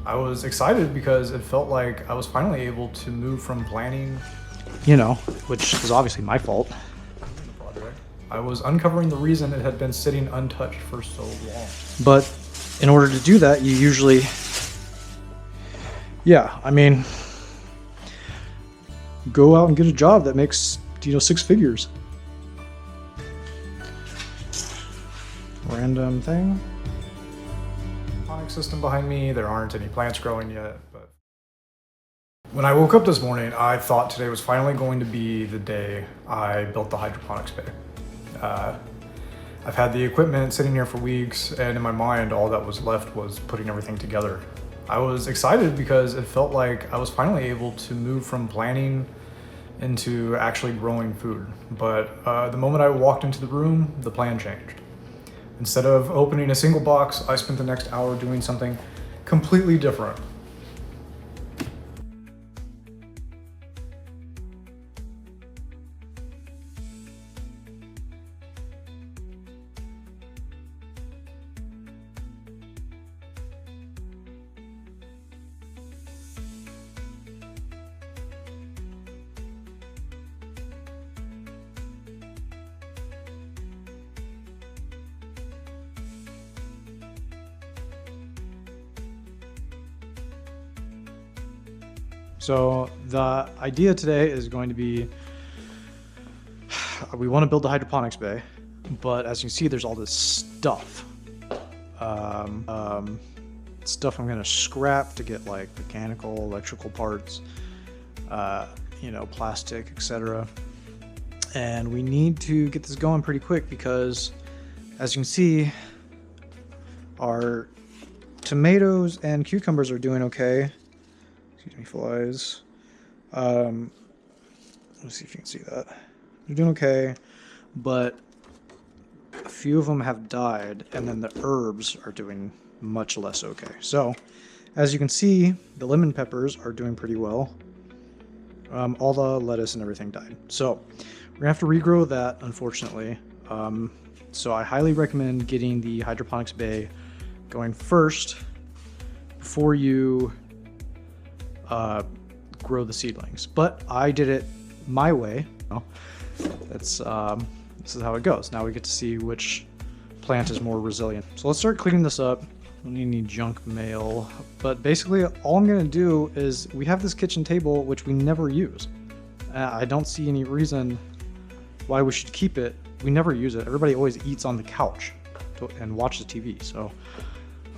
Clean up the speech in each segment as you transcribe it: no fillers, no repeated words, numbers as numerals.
I was excited because it felt like I was finally able to move from planning which was obviously my fault. the project. I was uncovering the reason it had been sitting untouched for so long. But in order to do that, you usually, go out and get a job that makes, 6 figures. Random thing. Hydroponics system behind me, there aren't any plants growing yet, but when I woke up this morning, I thought today was finally going to be the day I built the hydroponics bay. I've had the equipment sitting here for weeks, and in my mind, all that was left was putting everything together. I was excited because it felt like I was finally able to move from planning into actually growing food. But the moment I walked into the room, the plan changed. Instead of opening a single box, I spent the next hour doing something completely different. So the idea today is going to be, we want to build the hydroponics bay, but as you can see, there's all this stuff. Stuff I'm going to scrap to get like mechanical, electrical parts, plastic, etc. And we need to get this going pretty quick because, as you can see, our tomatoes and cucumbers are doing okay. Excuse me, flies. Let's see if you can see that. They're doing okay, but a few of them have died, and then the herbs are doing much less okay. So, as you can see, the lemon peppers are doing pretty well. All the lettuce and everything died. So, we're gonna have to regrow that, unfortunately. So I highly recommend getting the hydroponics bay going first before you grow the seedlings. But I did it my way. This is how it goes. Now we get to see which plant is more resilient. So let's start cleaning this up. Don't need any junk mail. But basically all I'm gonna do is, we have this kitchen table which we never use. I don't see any reason why we should keep it. We never use it. Everybody always eats on the couch and watches TV. So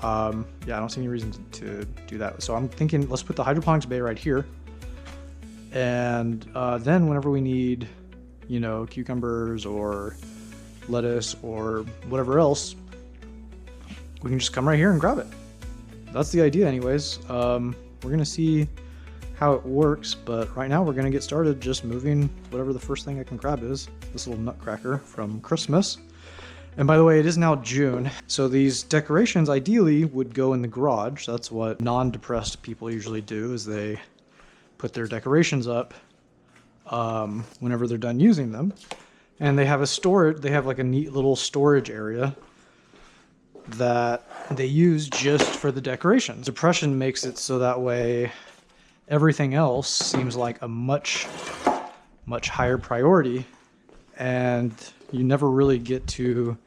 I don't see any reason to do that. So I'm thinking, let's put the hydroponics bay right here. And then whenever we need, cucumbers or lettuce or whatever else, we can just come right here and grab it. That's the idea anyways. We're gonna see how it works, but right now we're gonna get started just moving whatever the first thing I can grab is. This little nutcracker from Christmas. And by the way, it is now June, so these decorations ideally would go in the garage. That's what non-depressed people usually do, is they put their decorations up whenever they're done using them. And they have they have like a neat little storage area that they use just for the decorations. Depression makes it so that way everything else seems like a much higher priority, and you never really get to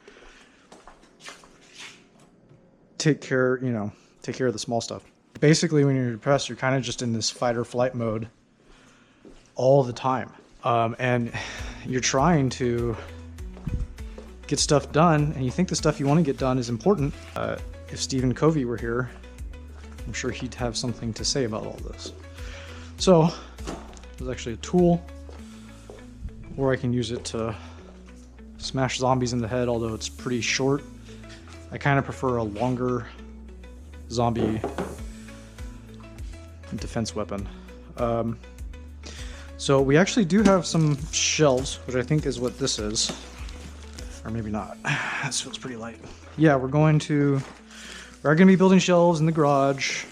take care of the small stuff. Basically, when you're depressed, you're kind of just in this fight or flight mode all the time. And you're trying to get stuff done, and you think the stuff you want to get done is important. If Stephen Covey were here, I'm sure he'd have something to say about all this. So, there's actually a tool, or I can use it to smash zombies in the head, although it's pretty short. I kind of prefer a longer zombie defense weapon. So we actually do have some shelves, which I think is what this is. Or maybe not. This feels pretty light. Yeah, we're going to be building shelves in the garage.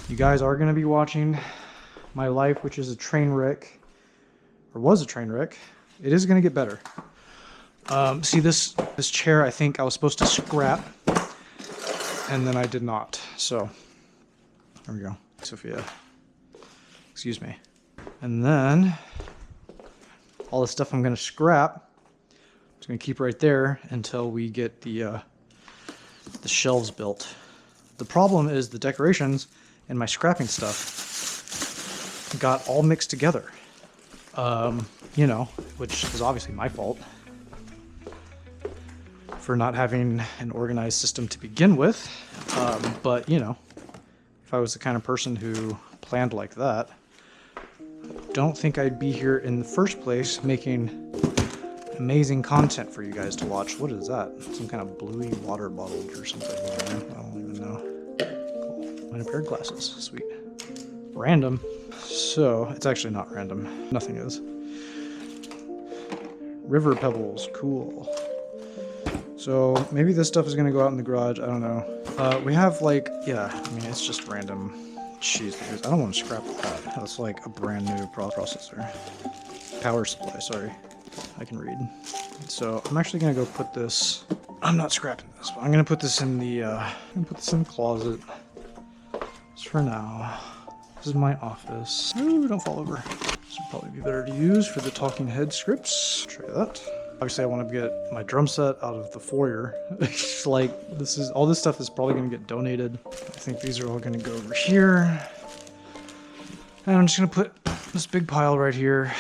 You guys are going to be watching my life, which is a train wreck, or was a train wreck. It is going to get better. See this chair, I think I was supposed to scrap, and then I did not. So There we go. Sophia. Excuse me. And then all the stuff I'm going to scrap, I'm just going to keep right there until we get the shelves built. The problem is the decorations and my scrapping stuff got all mixed together. You know, which is obviously my fault for not having an organized system to begin with. But, you know, if I was the kind of person who planned like that, I don't think I'd be here in the first place making amazing content for you guys to watch. What is that? Some kind of bluey water bottle or something. I don't even know. Cool. And a pair of glasses. Sweet. Random. So, it's actually not random. Nothing is. River pebbles. Cool. So, maybe this stuff is going to go out in the garage. I don't know. We have, like, yeah, I mean, it's just random. Jeez, I don't want to scrap that. That's like a brand new processor. Power supply, sorry. I can read. So, I'm actually going to go put this... I'm not scrapping this, but I'm going to put this in the, closet. Just for now. This is my office. Ooh, don't fall over. This would probably be better to use for the talking head scripts. Try that. Obviously, I want to get my drum set out of the foyer. Like, all this stuff is probably going to get donated. I think these are all going to go over here. And I'm just going to put this big pile right here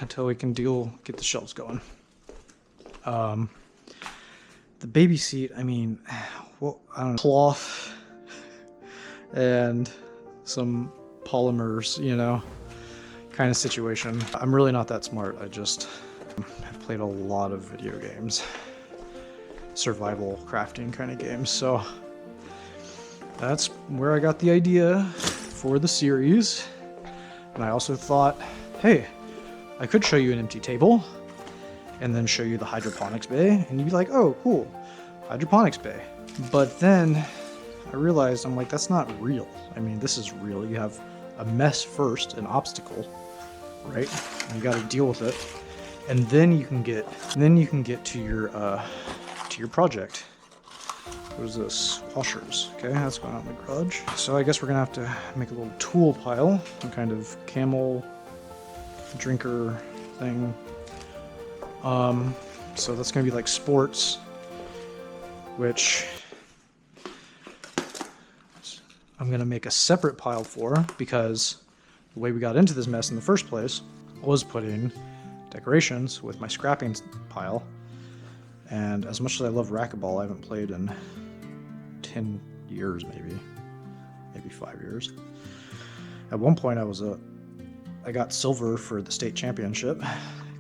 until we can get the shelves going. The baby seat, I mean, well, I don't know, cloth and some polymers, you know, kind of situation. I'm really not that smart. I just have played a lot of video games, survival crafting kind of games. So that's where I got the idea for the series. And I also thought, hey, I could show you an empty table and then show you the hydroponics bay, and you'd be like, oh, cool, hydroponics bay. But then I realized, I'm like, that's not real. I mean, this is real. You have a mess first, an obstacle, right? And you got to deal with it, and then you can get to your project. What is this? Washers. Okay, that's going out in the garage. So I guess we're gonna have to make a little tool pile, some kind of camel drinker thing. So that's gonna be like sports, which I'm gonna make a separate pile for, because the way we got into this mess in the first place was putting decorations with my scrapping pile. And as much as I love racquetball, I haven't played in 10 years, maybe 5 years. At one point I got silver for the state championship,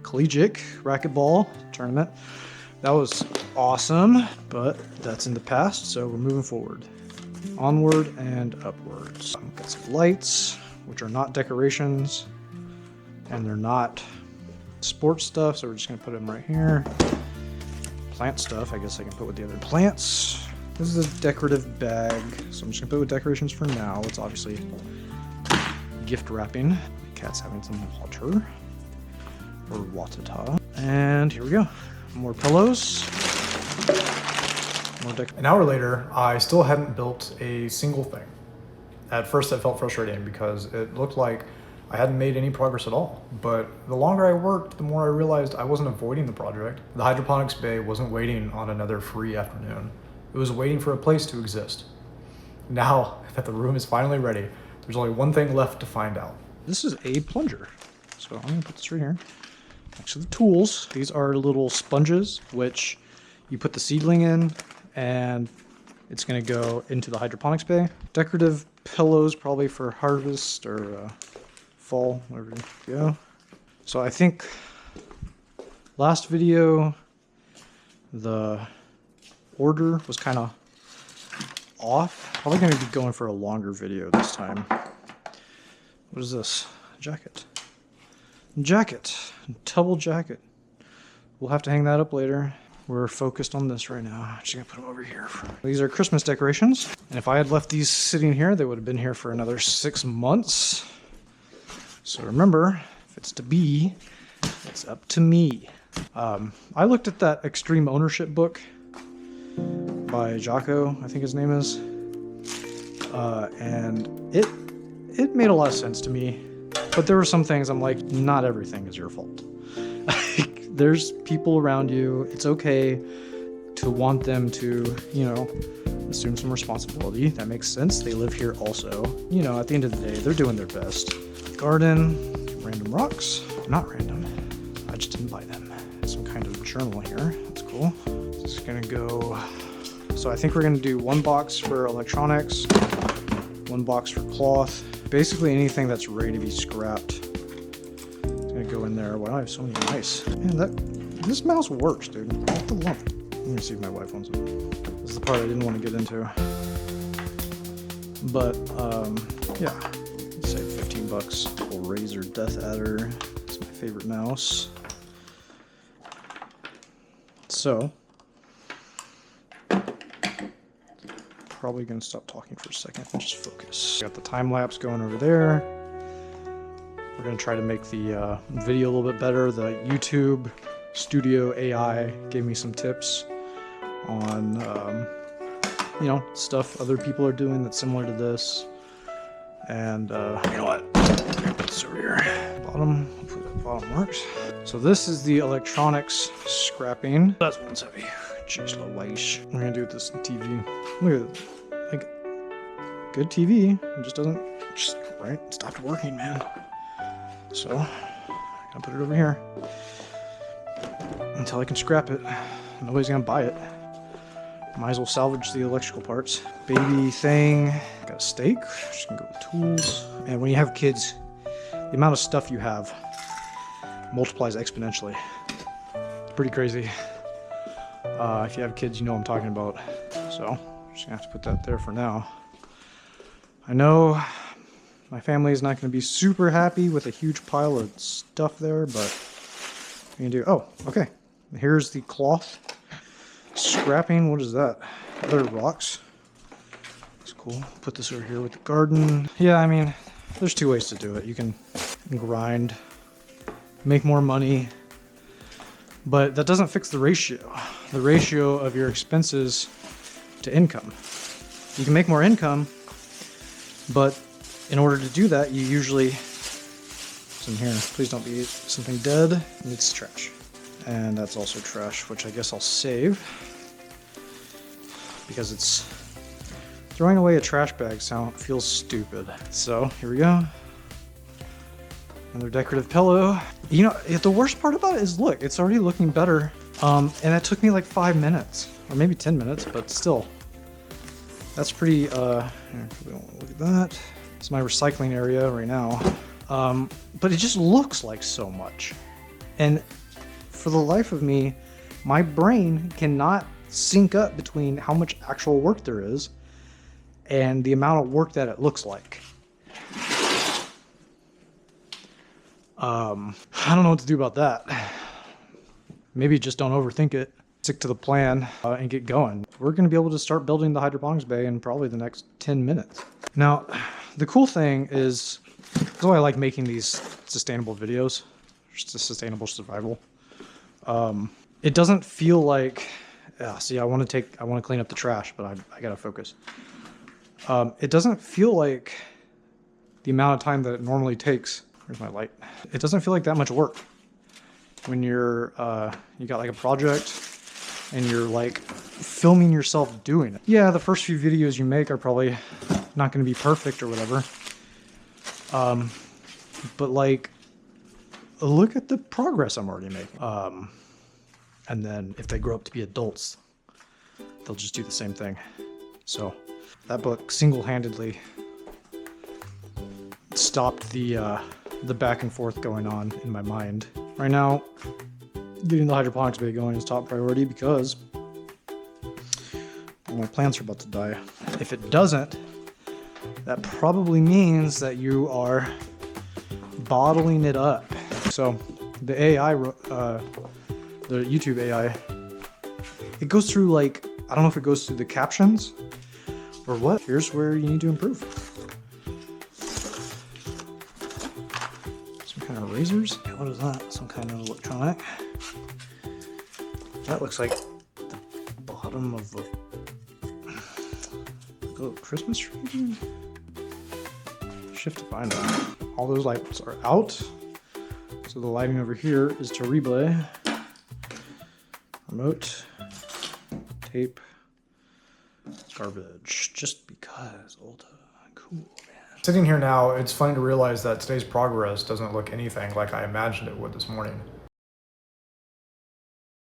collegiate racquetball tournament. That was awesome, but that's in the past, so we're moving forward. Onward and upwards. Got some lights, which are not decorations, and they're not sports stuff, so we're just gonna put them right here. Plant stuff, I guess I can put with the other plants. This is a decorative bag, so I'm just gonna put it with decorations for now. It's obviously gift wrapping. The cat's having some water, or watata. And here we go. More pillows. An hour later, I still hadn't built a single thing. At first, it felt frustrating because it looked like I hadn't made any progress at all. But the longer I worked, the more I realized I wasn't avoiding the project. The hydroponics bay wasn't waiting on another free afternoon. It was waiting for a place to exist. Now that the room is finally ready, there's only one thing left to find out. This is a plunger. So I'm gonna put this right here next to the tools. These are little sponges, which you put the seedling in, and it's gonna go into the hydroponics bay. Decorative pillows, probably for harvest or fall, whatever you go. So I think last video, the order was kind of off. Probably gonna be going for a longer video this time. What is this? Jacket. Jacket. Double jacket. We'll have to hang that up later. We're focused on this right now. Just gonna put them over here. These are Christmas decorations. And if I had left these sitting here, they would have been here for another 6 months. So remember, if it's to be, it's up to me. I looked at that Extreme Ownership book by Jocko, I think his name is. and it made a lot of sense to me. But there were some things I'm like, not everything is your fault. There's people around you. It's okay to want them to, you know, assume some responsibility. That makes sense. They live here also. You know, at the end of the day, they're doing their best. Garden, random rocks. Not random. I just didn't buy them. Some kind of journal here. That's cool. Just gonna go. So I think we're gonna do 1 box for electronics, 1 box for cloth. Basically anything that's ready to be scrapped. It's gonna go in there. Wow, I have so many mice. Man, this mouse works, dude. What the lump? Let me see if my wife wants it. This is the part I didn't want to get into. But yeah, let's say 15 bucks. Little Razor Death Adder. It's my favorite mouse. So probably gonna stop talking for a second and just focus. Got the time lapse going over there. We're gonna try to make the video a little bit better. The YouTube Studio AI gave me some tips on you know, stuff other people are doing that's similar to this. And you know what? Put this over here. Bottom. Hopefully that bottom works. So this is the electronics scrapping. That one's heavy. Jeez Louise. We're gonna do this in TV. Look at it. Like, good TV. It just doesn't, just, right? It stopped working, man. So, I'm gonna put it over here until I can scrap it. Nobody's gonna buy it. Might as well salvage the electrical parts. Baby thing. Got a stake. Just gonna go with tools. And when you have kids, the amount of stuff you have multiplies exponentially. It's pretty crazy. If you have kids, you know what I'm talking about. So, I'm just gonna have to put that there for now. I know my family is not gonna be super happy with a huge pile of stuff there, but we can do. Oh, okay. Here's the cloth scrapping. What is that? Other rocks. That's cool. Put this over here with the garden. Yeah, I mean, there's 2 ways to do it. You can grind, make more money, but that doesn't fix the ratio of your expenses to income. You can make more income, but in order to do that, you usually, what's in here? Please don't be something dead. It's trash. And that's also trash, which I guess I'll save because it's throwing away a trash bag feels stupid. So here we go. Another decorative pillow. You know, the worst part about it is, look, it's already looking better. And that took me like 5 minutes or maybe 10 minutes, but still, that's pretty, here, we don't want to look at that. It's my recycling area right now. But it just looks like so much. And for the life of me, my brain cannot sync up between how much actual work there is and the amount of work that it looks like. I don't know what to do about that. Maybe just don't overthink it. Stick to the plan and get going. We're going to be able to start building the hydroponics bay in probably the next 10 minutes. Now, the cool thing is, that's why I like making these sustainable videos, just a sustainable survival. It doesn't feel like, see, I want to clean up the trash, but I gotta focus. It doesn't feel like the amount of time that it normally takes. Where's my light? It doesn't feel like that much work when you're, you got like a project and you're like filming yourself doing it. Yeah, the first few videos you make are probably not going to be perfect or whatever. But like, look at the progress I'm already making. And then if they grow up to be adults, they'll just do the same thing. So that book single-handedly stopped the back and forth going on in my mind. Right now, getting the hydroponics bay going is top priority because my plants are about to die. If it doesn't, that probably means that you are bottling it up. So the AI, the YouTube AI, it goes through like, I don't know if it goes through the captions or what. Here's where you need to improve. Some kind of razors. What is that? Some kind of electronic. That looks like the bottom of the, Oh, Christmas tree? Shift to find out. All those lights are out. So the lighting over here is to replay. Remote. Tape. Garbage. Just because. Old. Cool, man. Sitting here now, it's funny to realize that today's progress doesn't look anything like I imagined it would this morning.